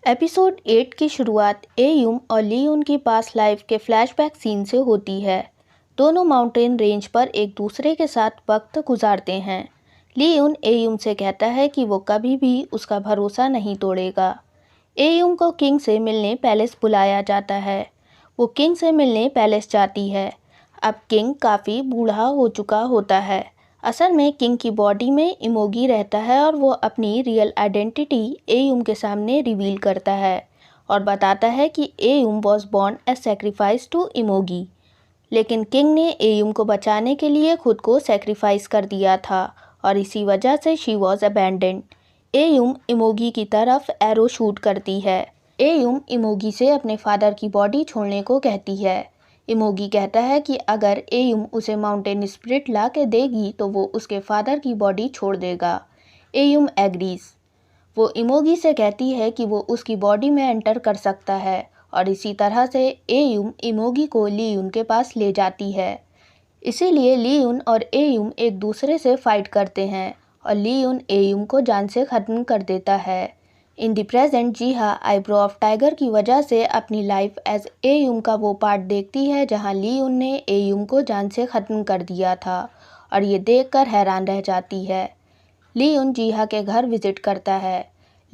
Episode 8 की शुरुआत एयुम और लीयून की पास्ट लाइफ के फ्लैशबैक सीन से होती है। दोनों माउंटेन रेंज पर एक दूसरे के साथ वक्त गुजारते हैं। लीयून एयुम से कहता है कि वो कभी भी उसका भरोसा नहीं तोड़ेगा। एयुम को किंग से मिलने पैलेस बुलाया जाता है। वो किंग से मिलने पैलेस जाती है। अब किंग काफ़ी बूढ़ा हो चुका होता है। असल में किंग की बॉडी में इमोगी रहता है और वो अपनी रियल आइडेंटिटी एयुम के सामने रिवील करता है और बताता है कि Ayum was born as sacrifice to Imoogi. लेकिन किंग ने एयुम को बचाने के लिए खुद को सेक्रीफाइस कर दिया था और इसी वजह से शी वॉज अबैंडन्ड। एयुम इमोगी की तरफ एरो शूट करती है। एयुम इमोगी से अपने फादर की बॉडी छोड़ने को कहती है। इमोगी कहता है कि अगर एयुम उसे माउंटेन स्पिरिट ला के देगी तो वो उसके फादर की बॉडी छोड़ देगा। एयुम एग्रीज। वो इमोगी से कहती है कि वो उसकी बॉडी में एंटर कर सकता है और इसी तरह से एयुम इमोगी को लीयून के पास ले जाती है। इसीलिए लीयून और एयुम एक दूसरे से फाइट करते हैं और लीयून एयुम को जान से ख़त्म कर देता है। In the present जीहा eyebrow of tiger की वजह से अपनी लाइफ एज एयुम का वो पार्ट देखती है जहां लीयून ने एयुम को जान से ख़त्म कर दिया था और ये देखकर हैरान रह जाती है। लीयून जीहा के घर विजिट करता है।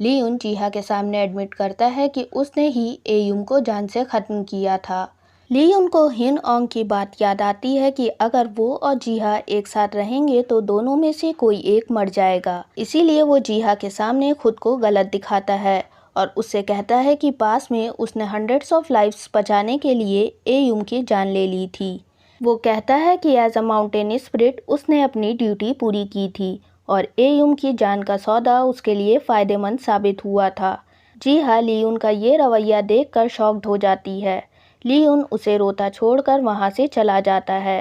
लीयून जीहा के सामने एडमिट करता है कि उसने ही एयुम को जान से ख़त्म किया था। लीयून को हिन ओंग की बात याद आती है कि अगर वो और जीहा एक साथ रहेंगे तो दोनों में से कोई एक मर जाएगा। इसीलिए वो जीहा के सामने खुद को गलत दिखाता है और उससे कहता है कि पास में उसने हंड्रेड्स ऑफ लाइफ्स बचाने के लिए एयुम की जान ले ली थी। वो कहता है कि एज अ माउंटेन स्पिरिट उसने अपनी ड्यूटी पूरी की थी और एयुम की जान का सौदा उसके लिए फ़ायदेमंद साबित हुआ था। जीहा लीयून का ये रवैया देखकर शॉक्ड हो जाती है। लीयून उसे रोता छोड़कर वहां से चला जाता है।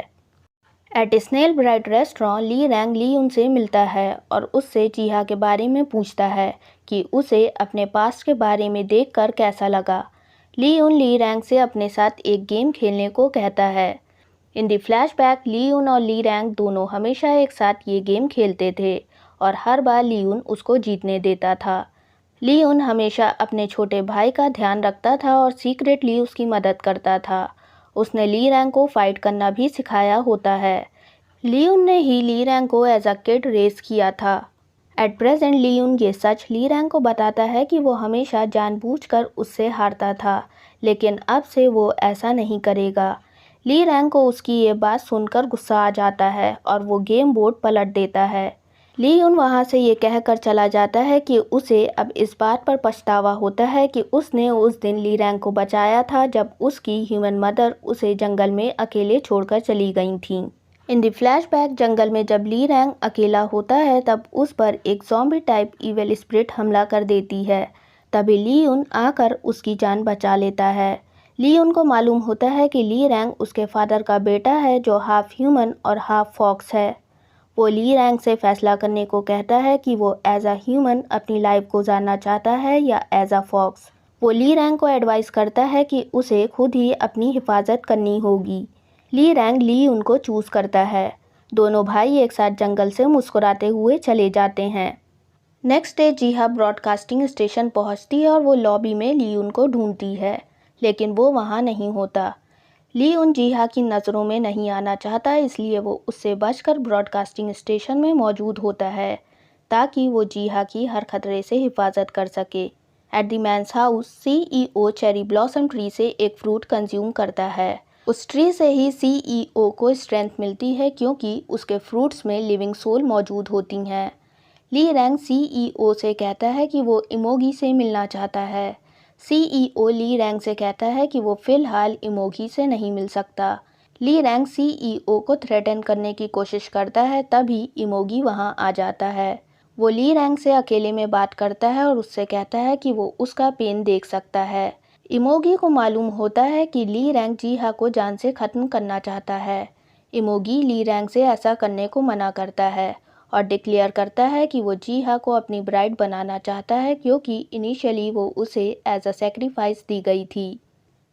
At snail Bright restaurant Lee Rang Lee Yeon से मिलता है और उससे जीहा के बारे में पूछता है कि उसे अपने पास्ट के बारे में देखकर कैसा लगा। लीयून ली रैंग से अपने साथ एक गेम खेलने को कहता है। इन द फ्लैशबैक लीयून और ली रैंग दोनों हमेशा एक साथ ये गेम खेलते थे और हर बार लीयून उसको जीतने देता था। लीयून हमेशा अपने छोटे भाई का ध्यान रखता था और सीक्रेटली उसकी मदद करता था। उसने ली रैंग को फाइट करना भी सिखाया होता है। लीयून ने ही ली रैंग को एज अ किड रेस किया था। एट प्रेजेंट लीयून ये सच ली रैंग को बताता है कि वो हमेशा जानबूझकर उससे हारता था, लेकिन अब से वो ऐसा नहीं करेगा। ली रैंग को उसकी ये बात सुनकर गुस्सा आ जाता है और वो गेम बोर्ड पलट देता है। लीयून वहाँ से ये कहकर चला जाता है कि उसे अब इस बात पर पछतावा होता है कि उसने उस दिन ली रैंग को बचाया था जब उसकी ह्यूमन मदर उसे जंगल में अकेले छोड़कर चली गई थीं। इन द फ्लैशबैक जंगल में जब ली रैंग अकेला होता है तब उस पर एक ज़ॉम्बी टाइप इविल स्पिरिट हमला कर देती है। तभी लीयून आकर उसकी जान बचा लेता है। लीयून को मालूम होता है कि ली रैंग उसके फादर का बेटा है जो हाफ ह्यूमन और हाफ फॉक्स है। वो ली रैंग से फैसला करने को कहता है कि वो एज अ ह्यूमन अपनी लाइफ गुजारना चाहता है या एज अ फॉक्स। वो ली रैंग को एडवाइस करता है कि उसे खुद ही अपनी हिफाजत करनी होगी। ली रैंग ली उनको चूज़ करता है। दोनों भाई एक साथ जंगल से मुस्कुराते हुए चले जाते हैं। नेक्स्ट डे जीहा ब्रॉडकास्टिंग स्टेशन पहुंचती है और वो लॉबी में लीयून को ढूंढती है, लेकिन वो वहां नहीं होता। लीयून जीहा की नज़रों में नहीं आना चाहता, इसलिए वो उससे बचकर ब्रॉडकास्टिंग स्टेशन में मौजूद होता है ताकि वो जीहा की हर खतरे से हिफाजत कर सके। At the man's house CEO cherry blossom tree से एक फ्रूट कंज्यूम करता है। उस ट्री से ही सीईओ को स्ट्रेंथ मिलती है क्योंकि उसके फ्रूट्स में लिविंग सोल मौजूद होती हैं। ली रैंग सीईओ से कहता है कि वो इमोगी से मिलना चाहता है। सीईओ ली रैंग से कहता है कि वो फ़िलहाल इमोगी से नहीं मिल सकता। ली रैंग सीईओ को थ्रेटन करने की कोशिश करता है, तभी इमोगी वहां आ जाता है। वो ली रैंग से अकेले में बात करता है और उससे कहता है कि वो उसका पेन देख सकता है। इमोगी को मालूम होता है कि ली रैंग जीहा को जान से ख़त्म करना चाहता है। इमोगी ली रैंग से ऐसा करने को मना करता है और डिक्लेयर करता है कि वो जीहा को अपनी ब्राइड बनाना चाहता है क्योंकि इनिशियली वो उसे एज अ सेक्रीफाइस दी गई थी।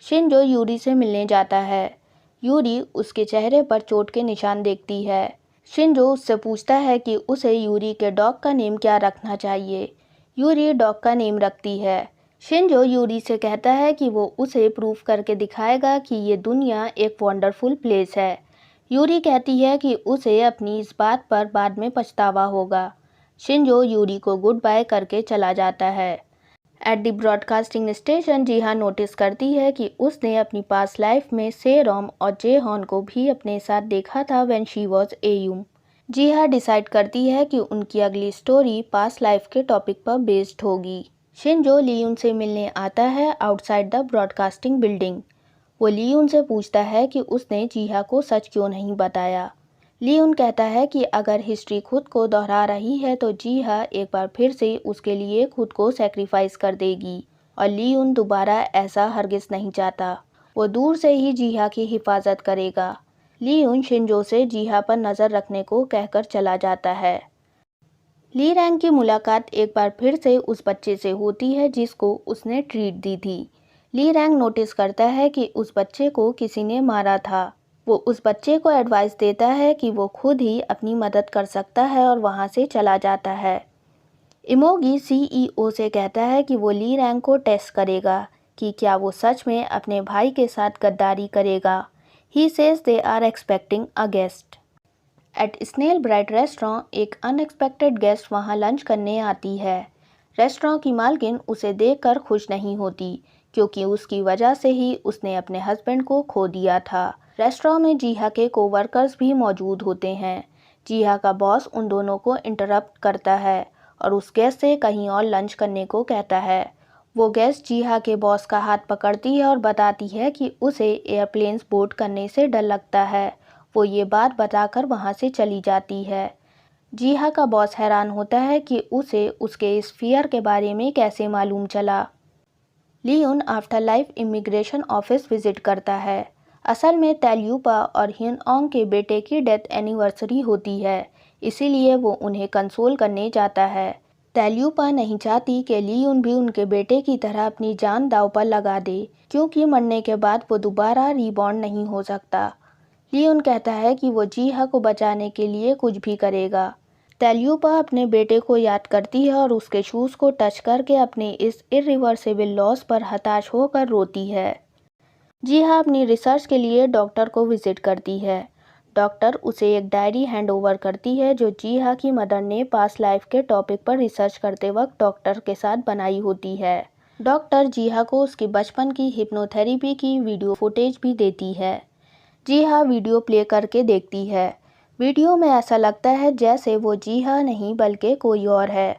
शिनजो यूरी से मिलने जाता है। यूरी उसके चेहरे पर चोट के निशान देखती है। शिनजो उससे पूछता है कि उसे यूरी के डॉग का नेम क्या रखना चाहिए। यूरी डॉग का नेम रखती है। शिंजो यूरी से कहता है कि वो उसे प्रूव करके दिखाएगा कि ये दुनिया एक वंडरफुल प्लेस है। यूरी कहती है कि उसे अपनी इस बात पर बाद में पछतावा होगा। शिंजो यूरी को गुड बाय करके चला जाता है। At the broadcasting station जीहा notice करती है कि उसने अपनी पास्ट लाइफ में सेरोम और जेहॉन को भी अपने साथ देखा था when she was Ayum. Jiha decide करती है कि उनकी अगली स्टोरी पास्ट लाइफ के टॉपिक पर बेस्ड होगी। शिंजो लियून से मिलने आता है आउटसाइड द ब्रॉडकास्टिंग बिल्डिंग। वो लियून से पूछता है कि उसने जीहा को सच क्यों नहीं बताया। लियून कहता है कि अगर हिस्ट्री खुद को दोहरा रही है तो जीहा एक बार फिर से उसके लिए खुद को सेक्रीफाइस कर देगी और लियून दोबारा ऐसा हरगिज़ नहीं चाहता। वो दूर से ही जीहा की हिफाजत करेगा। लियून शिंजो से जीहा पर नज़र रखने को कहकर चला जाता है। ली रैंग की मुलाकात एक बार फिर से उस बच्चे से होती है जिसको उसने ट्रीट दी थी। ली रैंग नोटिस करता है कि उस बच्चे को किसी ने मारा था। वो उस बच्चे को एडवाइस देता है कि वो खुद ही अपनी मदद कर सकता है और वहाँ से चला जाता है। इमोगी सीईओ से कहता है कि वो ली रैंग को टेस्ट करेगा कि क्या वो सच में अपने भाई के साथ गद्दारी करेगा। He says they are expecting a guest. At snail Bright restaurant एक अनएक्सपेक्टेड गेस्ट वहां लंच करने आती है। रेस्टोरेंट की मालकिन उसे देखकर खुश नहीं होती क्योंकि उसकी वजह से ही उसने अपने हस्बैंड को खो दिया था। रेस्टोरेंट में जीहा के कोवर्कर्स भी मौजूद होते हैं। जीहा का बॉस उन दोनों को इंटरप्ट करता है और उस गेस्ट से कहीं और लंच करने को कहता है। वो गेस्ट जीहा के बॉस का हाथ पकड़ती है और बताती है कि उसे एयरप्लेन्स बोर्ड करने से डर लगता है। वो ये बात बताकर वहाँ से चली जाती है। जीहा का बॉस हैरान होता है कि उसे उसके इस फियर के बारे में कैसे मालूम चला। Leon afterlife immigration office visit करता है। असल में तैल्यूपा और हियनओंग के बेटे की डेथ एनिवर्सरी होती है, इसीलिए वो उन्हें कंसोल करने जाता है। तैल्यूपा नहीं चाहती कि लियोन भी उनके बेटे की तरह अपनी जान दांव पर लगा दे, क्योंकि मरने के बाद वो दोबारा रीबॉर्न नहीं हो सकता। लियोन कहता है कि वो जीहा को बचाने के लिए कुछ भी करेगा। तैल्यूपा अपने बेटे को याद करती है और उसके शूज़ को टच करके अपने इस इरिवर्सिबल लॉस पर हताश होकर रोती है। जीहा अपनी रिसर्च के लिए डॉक्टर को विजिट करती है। डॉक्टर उसे एक डायरी हैंड ओवर करती है जो जीहा की मदर ने पास्ट लाइफ के टॉपिक पर रिसर्च करते वक्त डॉक्टर के साथ बनाई होती है। डॉक्टर जीहा को उसकी बचपन की हिप्नोथेरेपी की वीडियो फुटेज भी देती है। जीहा वीडियो प्ले करके देखती है। वीडियो में ऐसा लगता है जैसे वो जीहा नहीं बल्कि कोई और है।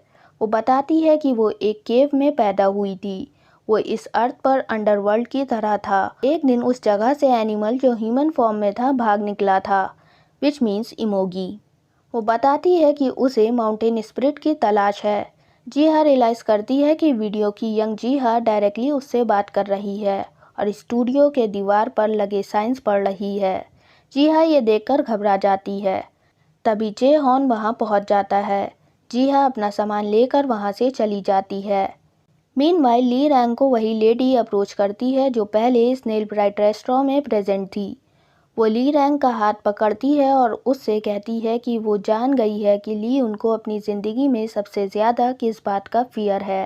वो बताती है कि वो एक केव में पैदा हुई थी। वो इस अर्थ पर अंडरवर्ल्ड की तरह था। एक दिन उस जगह से एनिमल जो ह्यूमन फॉर्म में था भाग निकला था, विच मीन्स इमोगी। वो बताती है कि उसे माउंटेन स्पिरिट की तलाश है। जीहा रियलाइज़ करती है कि वीडियो की यंग जीहा डायरेक्टली उससे बात कर रही है और स्टूडियो के दीवार पर लगे साइंस पढ़ रही है। जीहा ये देखकर घबरा जाती है। तभी जेहॉन वहाँ पहुँच जाता है। जीहा अपना सामान लेकर वहाँ से चली जाती है। मीनवाइल ली रैंग को वही लेडी अप्रोच करती है जो पहले स्नेल ब्राइट रेस्टोरेंट में प्रेजेंट थी। वो ली रैंग का हाथ पकड़ती है और उससे कहती है कि वो जान गई है कि ली उनको अपनी ज़िंदगी में सबसे ज़्यादा किस बात का फियर है।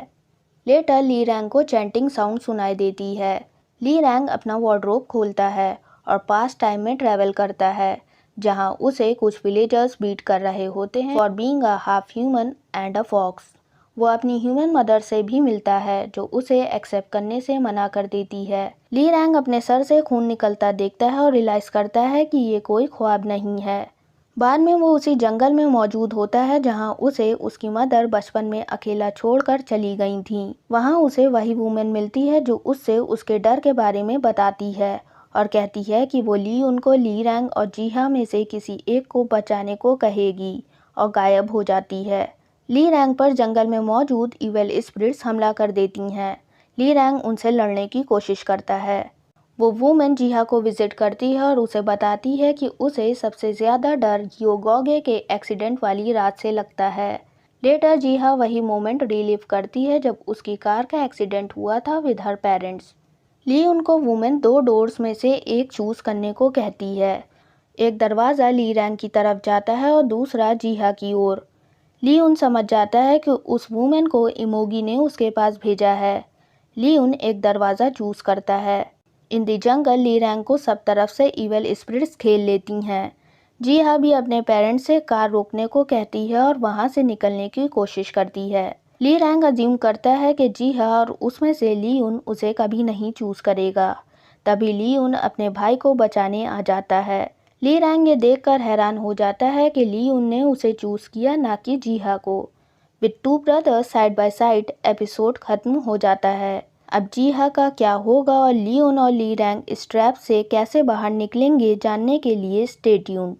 लेटर ली रैंग को चैंटिंग साउंड सुनाई देती है। ली रैंग अपना वार्डरोब खोलता है और पास्ट टाइम में ट्रैवल करता है, जहां उसे कुछ विलेजर्स बीट कर रहे होते हैं for being a half human and a fox. वो अपनी ह्यूमन मदर से भी मिलता है जो उसे एक्सेप्ट करने से मना कर देती है। ली रैंग अपने सर से खून निकलता देखता है और रियलाइज़ करता है कि ये कोई ख्वाब नहीं है। बाद में वो उसी जंगल में मौजूद होता है जहां उसे उसकी मदर बचपन में अकेला छोड़कर चली गई थी। वहां उसे वही वूमेन मिलती है जो उससे उसके डर के बारे में बताती है और कहती है कि वो ली उनको ली रैंग और जीहा में से किसी एक को बचाने को कहेगी और गायब हो जाती है। ली रैंग पर जंगल में मौजूद इविल स्पिरिट्स हमला कर देती हैं। ली रैंग उनसे लड़ने की कोशिश करता है। वो वूमेन जीहा को विजिट करती है और उसे बताती है कि उसे सबसे ज़्यादा डर योगोगे के एक्सीडेंट वाली रात से लगता है। लेटर जीहा वही मोमेंट रिलीव करती है जब उसकी कार का एक्सीडेंट हुआ था विद हर पेरेंट्स। ली उनको वूमेन 2 डोर्स में से एक चूज़ करने को कहती है। एक दरवाज़ा ली रैंग की तरफ जाता है और दूसरा जीहा की ओर। ली उन समझ जाता है कि उस वूमेन को इमोगी ने उसके पास भेजा है। लियुन एक दरवाज़ा चूज करता है। In the jungle Lee wrong को सब तरफ से इवल स्पिरिट्स घेर लेती हैं। जीहा भी अपने पेरेंट्स से कार रोकने को कहती है और वहां से निकलने की कोशिश करती है। ली रैंग अज्यूम करता है कि जीहा और उसमें से लियुन उसे कभी नहीं चूज करेगा। तभी लियुन अपने भाई को बचाने आ जाता है। ली रैंग ये देखकर हैरान हो जाता है कि लियुन ने उसे चूज किया, ना कि जीहा को। With two brothers side by side episode खत्म हो जाता है। अब जीहा का क्या होगा और लियोन और ली रैंग इस ट्रैप से कैसे बाहर निकलेंगे, जानने के लिए स्टे ट्यून्ड।